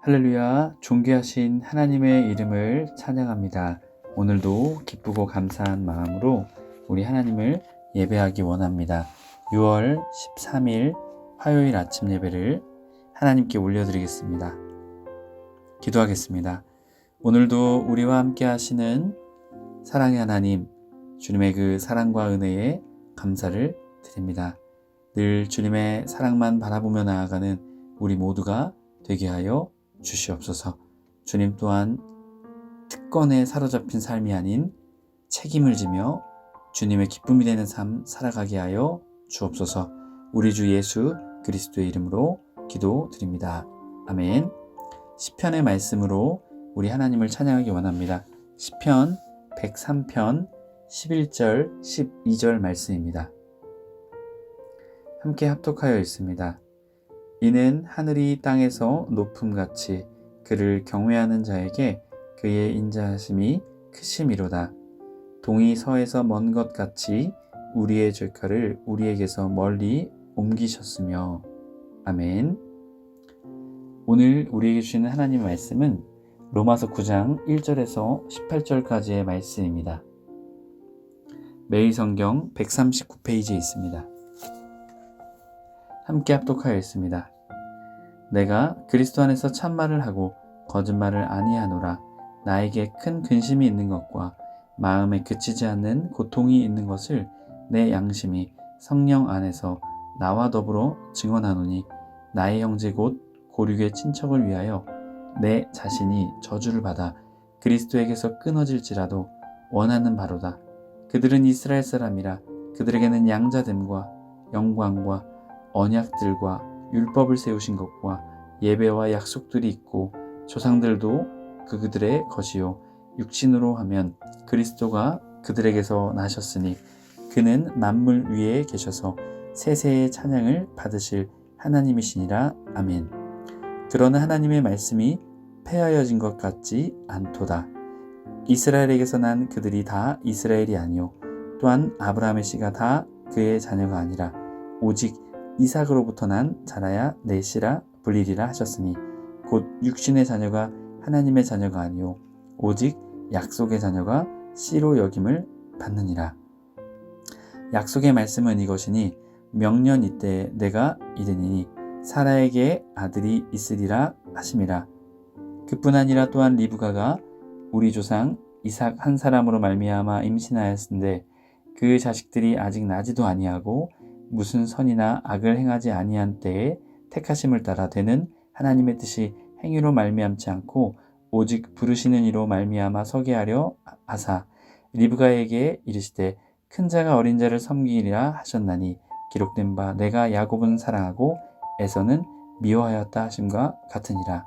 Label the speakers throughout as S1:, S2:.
S1: 할렐루야, 존귀하신 하나님의 이름을 찬양합니다. 오늘도 기쁘고 감사한 마음으로 우리 하나님을 예배하기 원합니다. 6월 13일 화요일 아침 예배를 하나님께 올려드리겠습니다. 기도하겠습니다. 오늘도 우리와 함께 하시는 사랑의 하나님, 주님의 그 사랑과 은혜에 감사를 드립니다. 늘 주님의 사랑만 바라보며 나아가는 우리 모두가 되게 하여 주시옵소서. 주님 또한 특권에 사로잡힌 삶이 아닌 책임을 지며 주님의 기쁨이 되는 삶 살아가게 하여 주옵소서. 우리 주 예수 그리스도의 이름으로 기도드립니다. 아멘. 시편의 말씀으로 우리 하나님을 찬양하기 원합니다. 시편 103편 11절 12절 말씀입니다. 함께 합독하여 있습니다. 이는 하늘이 땅에서 높음같이 그를 경외하는 자에게 그의 인자하심이 크심이로다. 동이 서에서 먼 것 같이 우리의 죄가를 우리에게서 멀리 옮기셨으며. 아멘. 오늘 우리에게 주시는 하나님의 말씀은 로마서 9장 1절에서 18절까지의 말씀입니다. 매일 성경 139페이지에 있습니다. 함께 합독하여 있습니다. 내가 그리스도 안에서 참말을 하고 거짓말을 아니하노라. 나에게 큰 근심이 있는 것과 마음에 그치지 않는 고통이 있는 것을 내 양심이 성령 안에서 나와 더불어 증언하노니 나의 형제 곧 고륙의 친척을 위하여 내 자신이 저주를 받아 그리스도에게서 끊어질지라도 원하는 바로다. 그들은 이스라엘 사람이라. 그들에게는 양자됨과 영광과 언약들과 율법을 세우신 것과 예배와 약속들이 있고 조상들도 그들의 것이요 육신으로 하면 그리스도가 그들에게서 나셨으니 그는 만물 위에 계셔서 세세의 찬양을 받으실 하나님이시니라. 아멘. 그러나 하나님의 말씀이 폐하여진 것 같지 않도다. 이스라엘에게서 난 그들이 다 이스라엘이 아니요 또한 아브라함의 씨가 다 그의 자녀가 아니라 오직 이삭으로부터 난 자라야 내 씨라 불리리라 하셨으니 곧 육신의 자녀가 하나님의 자녀가 아니요 오직 약속의 자녀가 씨로 여김을 받느니라. 약속의 말씀은 이것이니 명년 이때에 내가 이르니 사라에게 아들이 있으리라 하심이라. 그뿐 아니라 또한 리브가가 우리 조상 이삭 한 사람으로 말미암아 임신하였은데 그 자식들이 아직 나지도 아니하고 무슨 선이나 악을 행하지 아니한 때에 택하심을 따라 되는 하나님의 뜻이 행위로 말미암지 않고 오직 부르시는 이로 말미암아 서게 하려 하사 리브가에게 이르시되 큰 자가 어린 자를 섬기리라 하셨나니 기록된 바 내가 야곱은 사랑하고 에서는 미워하였다 하심과 같으니라.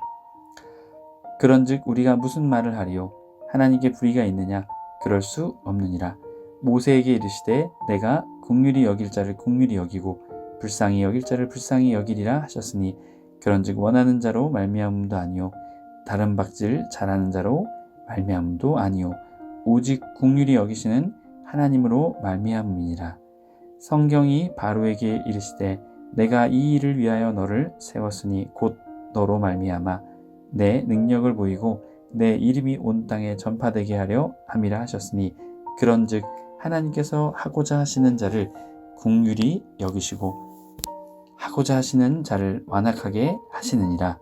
S1: 그런즉 우리가 무슨 말을 하리요? 하나님께 불의가 있느냐? 그럴 수 없느니라. 모세에게 이르시되 내가 긍휼히 여길 자를 긍휼히 여기고 불쌍히 여길 자를 불쌍히 여기리라 하셨으니 그런즉 원하는 자로 말미암음도 아니요 다른 박질 잘하는 자로 말미암음도 아니요 오직 긍휼히 여기시는 하나님으로 말미암음이니라. 성경이 바로에게 이르시되 내가 이 일을 위하여 너를 세웠으니 곧 너로 말미암아 내 능력을 보이고 내 이름이 온 땅에 전파되게 하려 함이라 하셨으니 그런즉 하나님께서 하고자 하시는 자를 긍휼히 여기시고 하고자 하시는 자를 완악하게 하시느니라.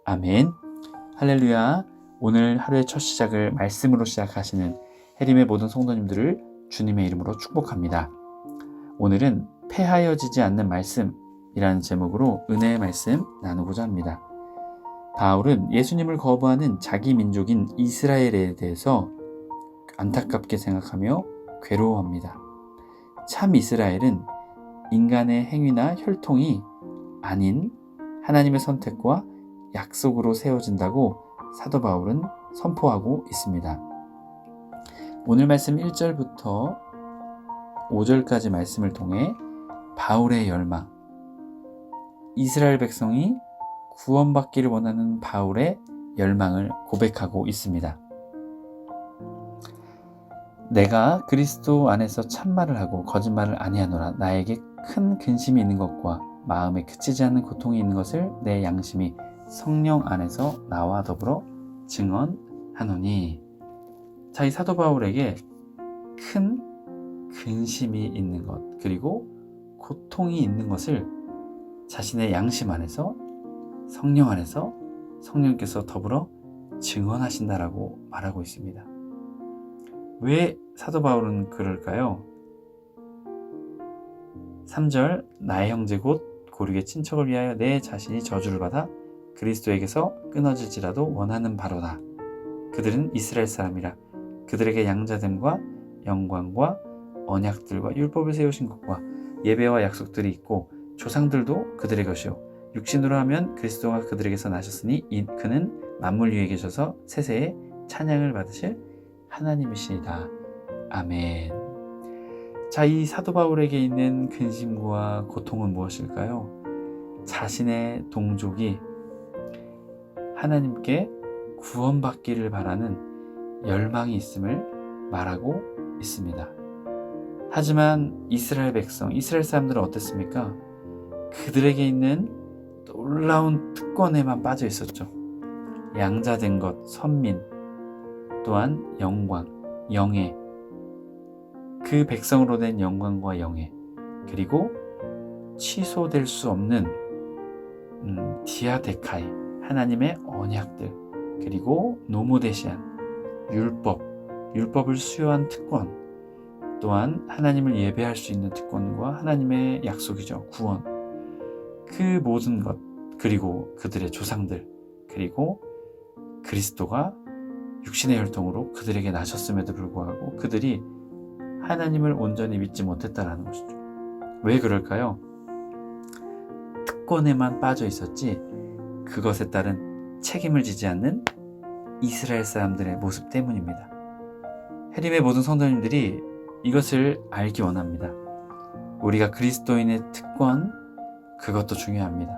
S1: 아멘. 할렐루야. 오늘 하루의 첫 시작을 말씀으로 시작하시는 해림의 모든 성도님들을 주님의 이름으로 축복합니다. 오늘은 폐하여지지 않는 말씀이라는 제목으로 은혜의 말씀 나누고자 합니다. 바울은 예수님을 거부하는 자기 민족인 이스라엘에 대해서 안타깝게 생각하며 괴로워합니다. 참 이스라엘은 인간의 행위나 혈통이 아닌 하나님의 선택과 약속으로 세워진다고 사도 바울은 선포하고 있습니다. 오늘 말씀 1절부터 5절까지 말씀을 통해 바울의 열망, 이스라엘 백성이 구원받기를 원하는 바울의 열망을 고백하고 있습니다. 내가 그리스도 안에서 참말을 하고 거짓말을 아니하노라. 나에게 큰 근심이 있는 것과 마음에 그치지 않는 고통이 있는 것을 내 양심이 성령 안에서 나와 더불어 증언하노니. 자, 이 사도 바울에게 큰 근심이 있는 것, 그리고 고통이 있는 것을 자신의 양심 안에서, 성령 안에서 성령께서 더불어 증언하신다라고 말하고 있습니다. 왜 사도 바울은 그럴까요? 3절, 나의 형제 곧 고륙의 친척을 위하여 내 자신이 저주를 받아 그리스도에게서 끊어질지라도 원하는 바로다. 그들은 이스라엘 사람이라 그들에게 양자됨과 영광과 언약들과 율법을 세우신 것과 예배와 약속들이 있고 조상들도 그들의 것이요 육신으로 하면 그리스도가 그들에게서 나셨으니 그는 만물 위에 계셔서 세세에 찬양을 받으실 하나님이시다. 아멘. 자, 이 사도 바울에게 있는 근심과 고통은 무엇일까요? 자신의 동족이 하나님께 구원받기를 바라는 열망이 있음을 말하고 있습니다. 하지만 이스라엘 백성, 이스라엘 사람들은 어땠습니까? 그들에게 있는 놀라운 특권에만 빠져 있었죠. 양자된 것, 선민, 또한 영광, 영예, 그 백성으로 된 영광과 영예, 그리고 취소될 수 없는 디아데카이, 하나님의 언약들, 그리고 노모데시안, 율법을 수여한 특권, 또한 하나님을 예배할 수 있는 특권과 하나님의 약속이죠. 구원. 그 모든 것, 그리고 그들의 조상들, 그리고 그리스도가 육신의 혈통으로 그들에게 나셨음에도 불구하고 그들이 하나님을 온전히 믿지 못했다라는 것이죠. 왜 그럴까요? 특권에만 빠져 있었지 그것에 따른 책임을 지지 않는 이스라엘 사람들의 모습 때문입니다. 해림의 모든 성도님들이 이것을 알기 원합니다. 우리가 그리스도인의 특권, 그것도 중요합니다.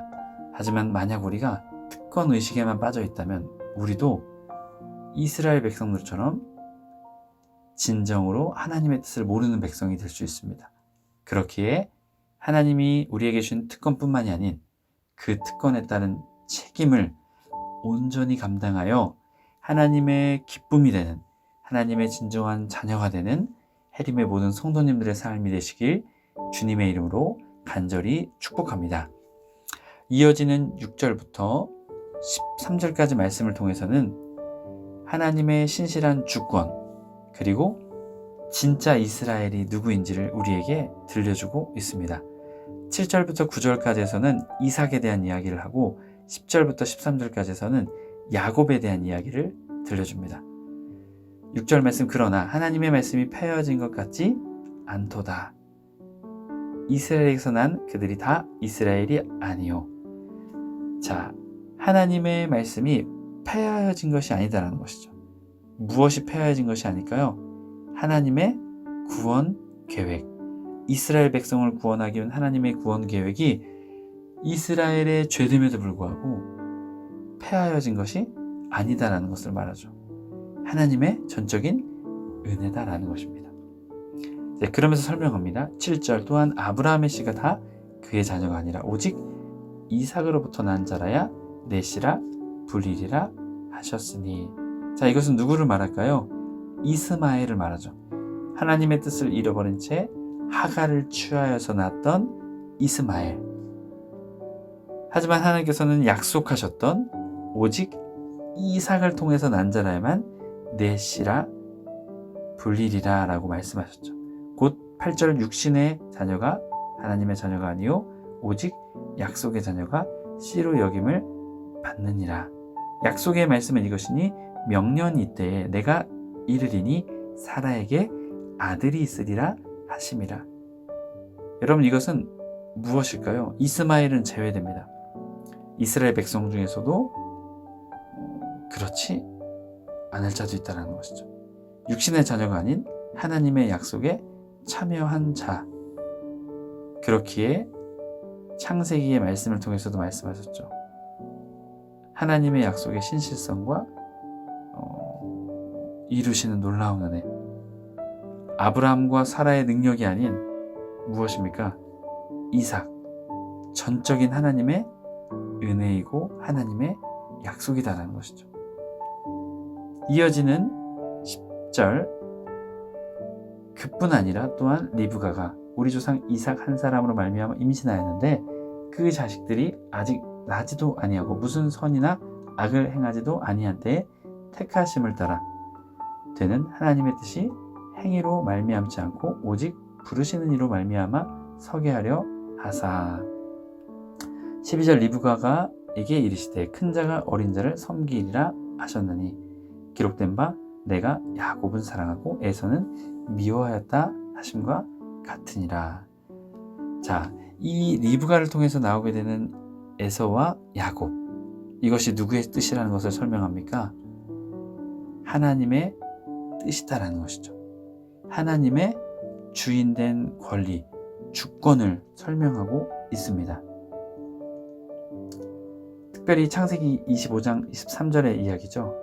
S1: 하지만 만약 우리가 특권 의식에만 빠져 있다면 우리도 이스라엘 백성들처럼 진정으로 하나님의 뜻을 모르는 백성이 될 수 있습니다. 그렇기에 하나님이 우리에게 주신 특권뿐만이 아닌 그 특권에 따른 책임을 온전히 감당하여 하나님의 기쁨이 되는, 하나님의 진정한 자녀가 되는 해림의 모든 성도님들의 삶이 되시길 주님의 이름으로 간절히 축복합니다. 이어지는 6절부터 13절까지 말씀을 통해서는 하나님의 신실한 주권, 그리고 진짜 이스라엘이 누구인지를 우리에게 들려주고 있습니다. 7절부터 9절까지에서는 이삭에 대한 이야기를 하고 10절부터 13절까지에서는 야곱에 대한 이야기를 들려줍니다. 6절 말씀, 그러나 하나님의 말씀이 폐허진 것 같지 않도다. 이스라엘에게서 난 그들이 다 이스라엘이 아니요. 자, 하나님의 말씀이 폐하여진 것이 아니다라는 것이죠. 무엇이 폐하여진 것이 아닐까요? 하나님의 구원 계획, 이스라엘 백성을 구원하기 위한 하나님의 구원 계획이 이스라엘의 죄됨에도 불구하고 폐하여진 것이 아니다라는 것을 말하죠. 하나님의 전적인 은혜다라는 것입니다. 네, 그러면서 설명합니다. 7절, 또한 아브라함의 씨가 다 그의 자녀가 아니라 오직 이삭으로부터 난 자라야 내 씨라 불리리라 하셨으니. 자, 이것은 누구를 말할까요? 이스마엘을 말하죠. 하나님의 뜻을 잃어버린 채 하갈을 취하여서 낳았던 이스마엘. 하지만 하나님께서는 약속하셨던 오직 이삭을 통해서 난 자라야만 내 씨라 불리리라 라고 말씀하셨죠. 곧 8절, 육신의 자녀가 하나님의 자녀가 아니요 오직 약속의 자녀가 씨로 여김을 받느니라. 약속의 말씀은 이것이니 명년이 이때에 내가 이르리니 사라에게 아들이 있으리라 하심이라. 여러분, 이것은 무엇일까요? 이스마엘은 제외됩니다. 이스라엘 백성 중에서도 그렇지 않을 자도 있다는 것이죠. 육신의 자녀가 아닌 하나님의 약속에 참여한 자. 그렇기에 창세기의 말씀을 통해서도 말씀하셨죠. 하나님의 약속의 신실성과 이루시는 놀라운 은혜. 아브라함과 사라의 능력이 아닌 무엇입니까? 이삭, 전적인 하나님의 은혜이고 하나님의 약속이다라는 것이죠. 이어지는 10절, 그뿐 아니라 또한 리브가가 우리 조상 이삭 한 사람으로 말미암아 임신하였는데 그 자식들이 아직 나지도 아니하고 무슨 선이나 악을 행하지도 아니한 때에 택하심을 따라 되는 하나님의 뜻이 행위로 말미암지 않고 오직 부르시는 이로 말미암아 서게 하려 하사. 12절, 리브가가 에게 이르시되 큰 자가 어린 자를 섬기리라 하셨나니 기록된 바 내가 야곱은 사랑하고 에서는 미워하였다 하심과 같으니라. 자, 이 리브가를 통해서 나오게 되는 에서와 야곱, 이것이 누구의 뜻이라는 것을 설명합니까? 하나님의 뜻이다라는 것이죠. 하나님의 주인된 권리, 주권을 설명하고 있습니다. 특별히 창세기 25장 23절의 이야기죠.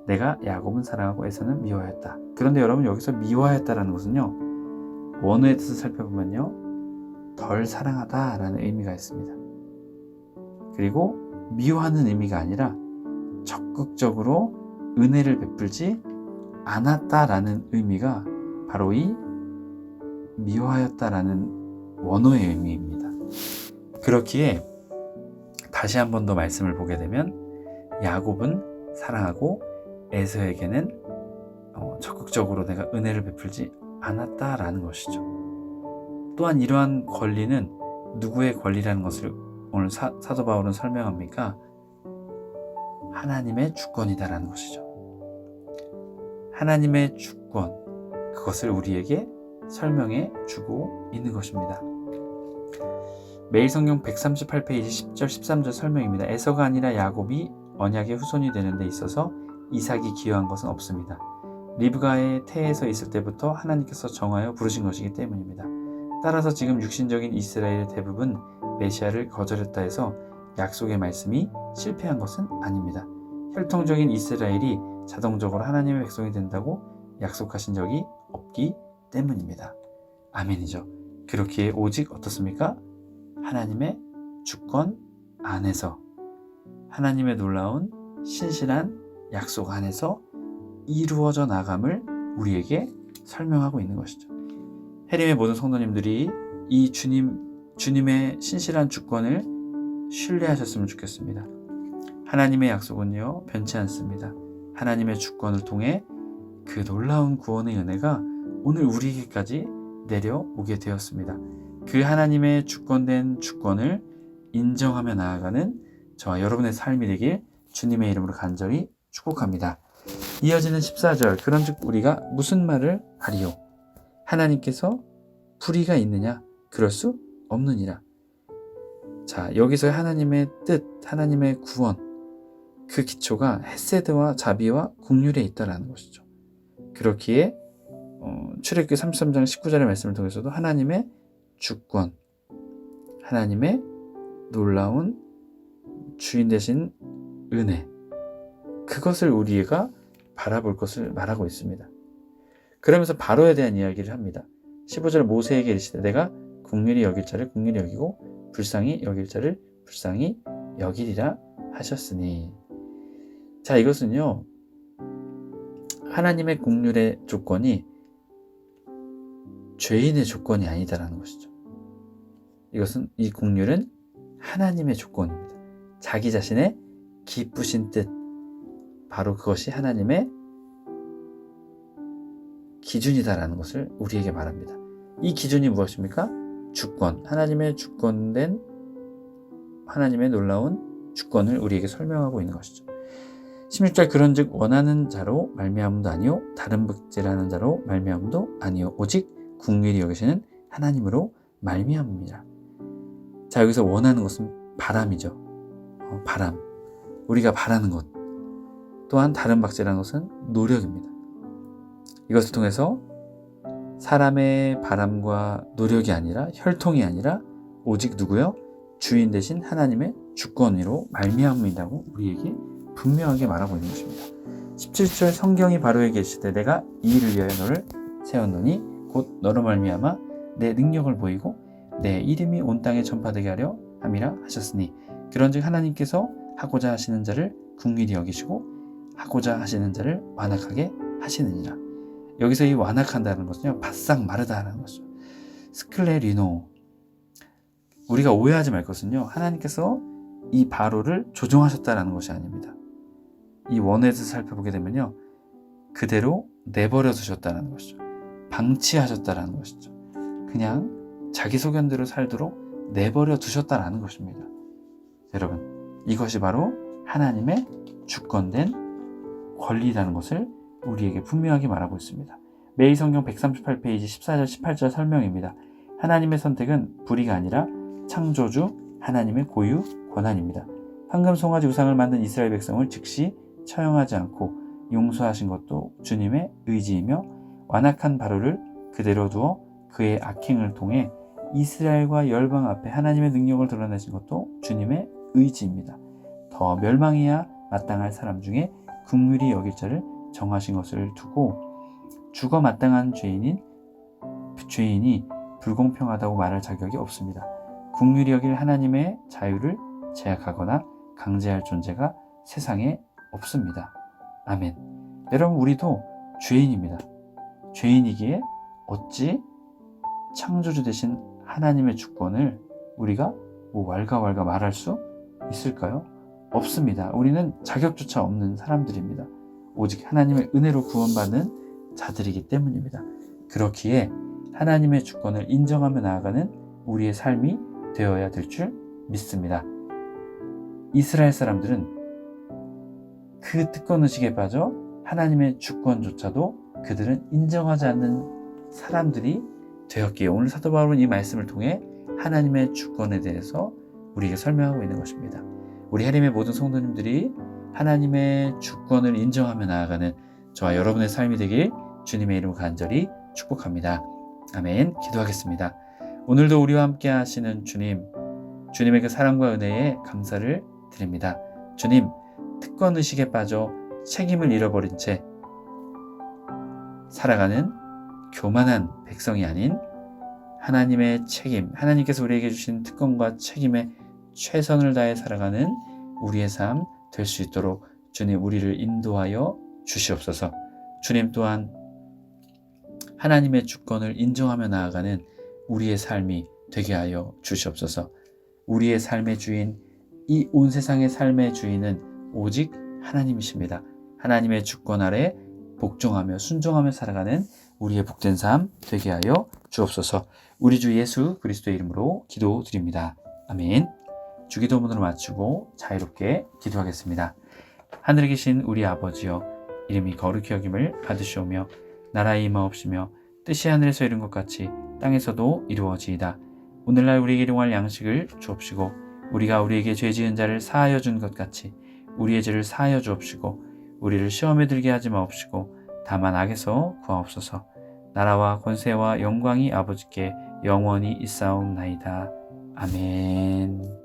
S1: 내가 야곱은 사랑하고 에서는 미워하였다. 그런데 여러분, 여기서 미워하였다라는 것은요, 원어의 뜻을 살펴보면요, 덜 사랑하다라는 의미가 있습니다. 그리고 미워하는 의미가 아니라 적극적으로 은혜를 베풀지 않았다라는 의미가 바로 이 미워하였다라는 원어의 의미입니다. 그렇기에 다시 한 번 더 말씀을 보게 되면 야곱은 사랑하고 에서에게는 적극적으로 내가 은혜를 베풀지 않았다라는 것이죠. 또한 이러한 권리는 누구의 권리라는 것을 오늘 사도 바울은 설명합니까? 하나님의 주권이다라는 것이죠. 하나님의 주권, 그것을 우리에게 설명해 주고 있는 것입니다. 매일 성경 138페이지 10절 13절 설명입니다. 에서가 아니라 야곱이 언약의 후손이 되는 데 있어서 이삭이 기여한 것은 없습니다. 리브가의 태에서 있을 때부터 하나님께서 정하여 부르신 것이기 때문입니다. 따라서 지금 육신적인 이스라엘의 대부분 메시아를 거절했다 해서 약속의 말씀이 실패한 것은 아닙니다. 혈통적인 이스라엘이 자동적으로 하나님의 백성이 된다고 약속하신 적이 없기 때문입니다. 아멘이죠. 그렇기에 오직 어떻습니까? 하나님의 주권 안에서, 하나님의 놀라운 신실한 약속 안에서 이루어져 나감을 우리에게 설명하고 있는 것이죠. 해림의 모든 성도님들이 이 주님의 신실한 주권을 신뢰하셨으면 좋겠습니다. 하나님의 약속은요, 변치 않습니다. 하나님의 주권을 통해 그 놀라운 구원의 은혜가 오늘 우리에게까지 내려오게 되었습니다. 그 하나님의 주권된 주권을 인정하며 나아가는 저와 여러분의 삶이 되길 주님의 이름으로 간절히 축복합니다. 이어지는 14절, 그런즉 우리가 무슨 말을 하리요? 하나님께서 불의가 있느냐? 그럴 수 없느니라. 자, 여기서 하나님의 뜻, 하나님의 구원, 그 기초가 헤세드와 자비와 긍휼에 있다라는 것이죠. 그렇기에 출애굽기 33장 19절의 말씀을 통해서도 하나님의 주권, 하나님의 놀라운 주인 되신 은혜, 그것을 우리가 바라볼 것을 말하고 있습니다. 그러면서 바로에 대한 이야기를 합니다. 15절, 모세에게 이르시되 내가 긍휼히 여길 자를 긍휼히 여기고 불쌍히 여길 자를 불쌍히 여기리라 하셨으니. 자, 이것은요, 하나님의 긍휼의 조건이 죄인의 조건이 아니다라는 것이죠. 이것은, 이 긍휼은 하나님의 조건입니다. 자기 자신의 기쁘신 뜻, 바로 그것이 하나님의 기준이다라는 것을 우리에게 말합니다. 이 기준이 무엇입니까? 주권, 하나님의 주권된 하나님의 놀라운 주권을 우리에게 설명하고 있는 것이죠. 16절, 그런즉 원하는 자로 말미암음도 아니요 다른 백제라는 자로 말미암음도 아니요 오직 긍휼히 여기시는 하나님으로 말미암음이라. 자, 여기서 원하는 것은 바람이죠. 바람, 우리가 바라는 것. 또한 다른 박제라는 것은 노력입니다. 이것을 통해서 사람의 바람과 노력이 아니라, 혈통이 아니라 오직 누구요? 주인 되신 하나님의 주권으로 말미암음이라고 우리에게 분명하게 말하고 있는 것입니다. 17절, 성경이 바로에게 이르시되 내가 이 일을 위하여 너를 세웠노니 곧 너로 말미암아 내 능력을 보이고 내 이름이 온 땅에 전파되게 하려 함이라 하셨으니. 그런즉 하나님께서 하고자 하시는 자를 긍휼히 여기시고 하고자 하시는 자를 완악하게 하시느니라. 여기서 이 완악한다는 것은요, 바싹 마르다는 것이죠. 스클레리노. 우리가 오해하지 말 것은요, 하나님께서 이 바로를 조종하셨다라는 것이 아닙니다. 이 원에서 살펴보게 되면요, 그대로 내버려 두셨다는 것이죠. 방치하셨다라는 것이죠. 그냥 자기 소견대로 살도록 내버려 두셨다라는 것입니다. 여러분, 이것이 바로 하나님의 주권된 권리라는 것을 우리에게 분명하게 말하고 있습니다. 매일 성경 138페이지 14절 18절 설명입니다. 하나님의 선택은 불의가 아니라 창조주 하나님의 고유 권한입니다. 황금 송아지 우상을 만든 이스라엘 백성을 즉시 처형하지 않고 용서하신 것도 주님의 의지이며, 완악한 바로를 그대로 두어 그의 악행을 통해 이스라엘과 열방 앞에 하나님의 능력을 드러내신 것도 주님의 의지입니다. 더 멸망해야 마땅할 사람 중에 긍휼히 여길 자를 정하신 것을 두고 죽어 마땅한 죄인이 불공평하다고 말할 자격이 없습니다. 긍휼히 여길 하나님의 자유를 제약하거나 강제할 존재가 세상에 없습니다. 아멘. 여러분, 우리도 죄인입니다. 죄인이기에 어찌 창조주 되신 하나님의 주권을 우리가 왈가왈가 말할 수 있을까요? 없습니다. 우리는 자격조차 없는 사람들입니다. 오직 하나님의 은혜로 구원받는 자들이기 때문입니다. 그렇기에 하나님의 주권을 인정하며 나아가는 우리의 삶이 되어야 될 줄 믿습니다. 이스라엘 사람들은 그 특권의식에 빠져 하나님의 주권조차도 그들은 인정하지 않는 사람들이 되었기에, 오늘 사도 바울은 이 말씀을 통해 하나님의 주권에 대해서 우리에게 설명하고 있는 것입니다. 우리 하림의 모든 성도님들이 하나님의 주권을 인정하며 나아가는 저와 여러분의 삶이 되길 주님의 이름으로 간절히 축복합니다. 아멘. 기도하겠습니다. 오늘도 우리와 함께 하시는 주님의 그 사랑과 은혜에 감사를 드립니다. 주님, 특권의식에 빠져 책임을 잃어버린 채 살아가는 교만한 백성이 아닌 하나님의 책임, 하나님께서 우리에게 주신 특권과 책임에 최선을 다해 살아가는 우리의 삶 될 수 있도록 주님, 우리를 인도하여 주시옵소서. 주님 또한 하나님의 주권을 인정하며 나아가는 우리의 삶이 되게 하여 주시옵소서. 우리의 삶의 주인, 이 온 세상의 삶의 주인은 오직 하나님이십니다. 하나님의 주권 아래 복종하며 순종하며 살아가는 우리의 복된 삶 되게 하여 주옵소서. 우리 주 예수 그리스도의 이름으로 기도드립니다. 아멘. 주기도문으로 마치고 자유롭게 기도하겠습니다. 하늘에 계신 우리 아버지여, 이름이 거룩히 여김을 받으시오며 나라의 임하옵시며 뜻이 하늘에서 이룬 것 같이 땅에서도 이루어지이다. 오늘날 우리에게 일용할 양식을 주옵시고 우리가 우리에게 죄 지은 자를 사하여 준 것 같이 우리의 죄를 사하여 주옵시고 우리를 시험에 들게 하지 마옵시고 다만 악에서 구하옵소서. 나라와 권세와 영광이 아버지께 영원히 있사옵나이다. 아멘.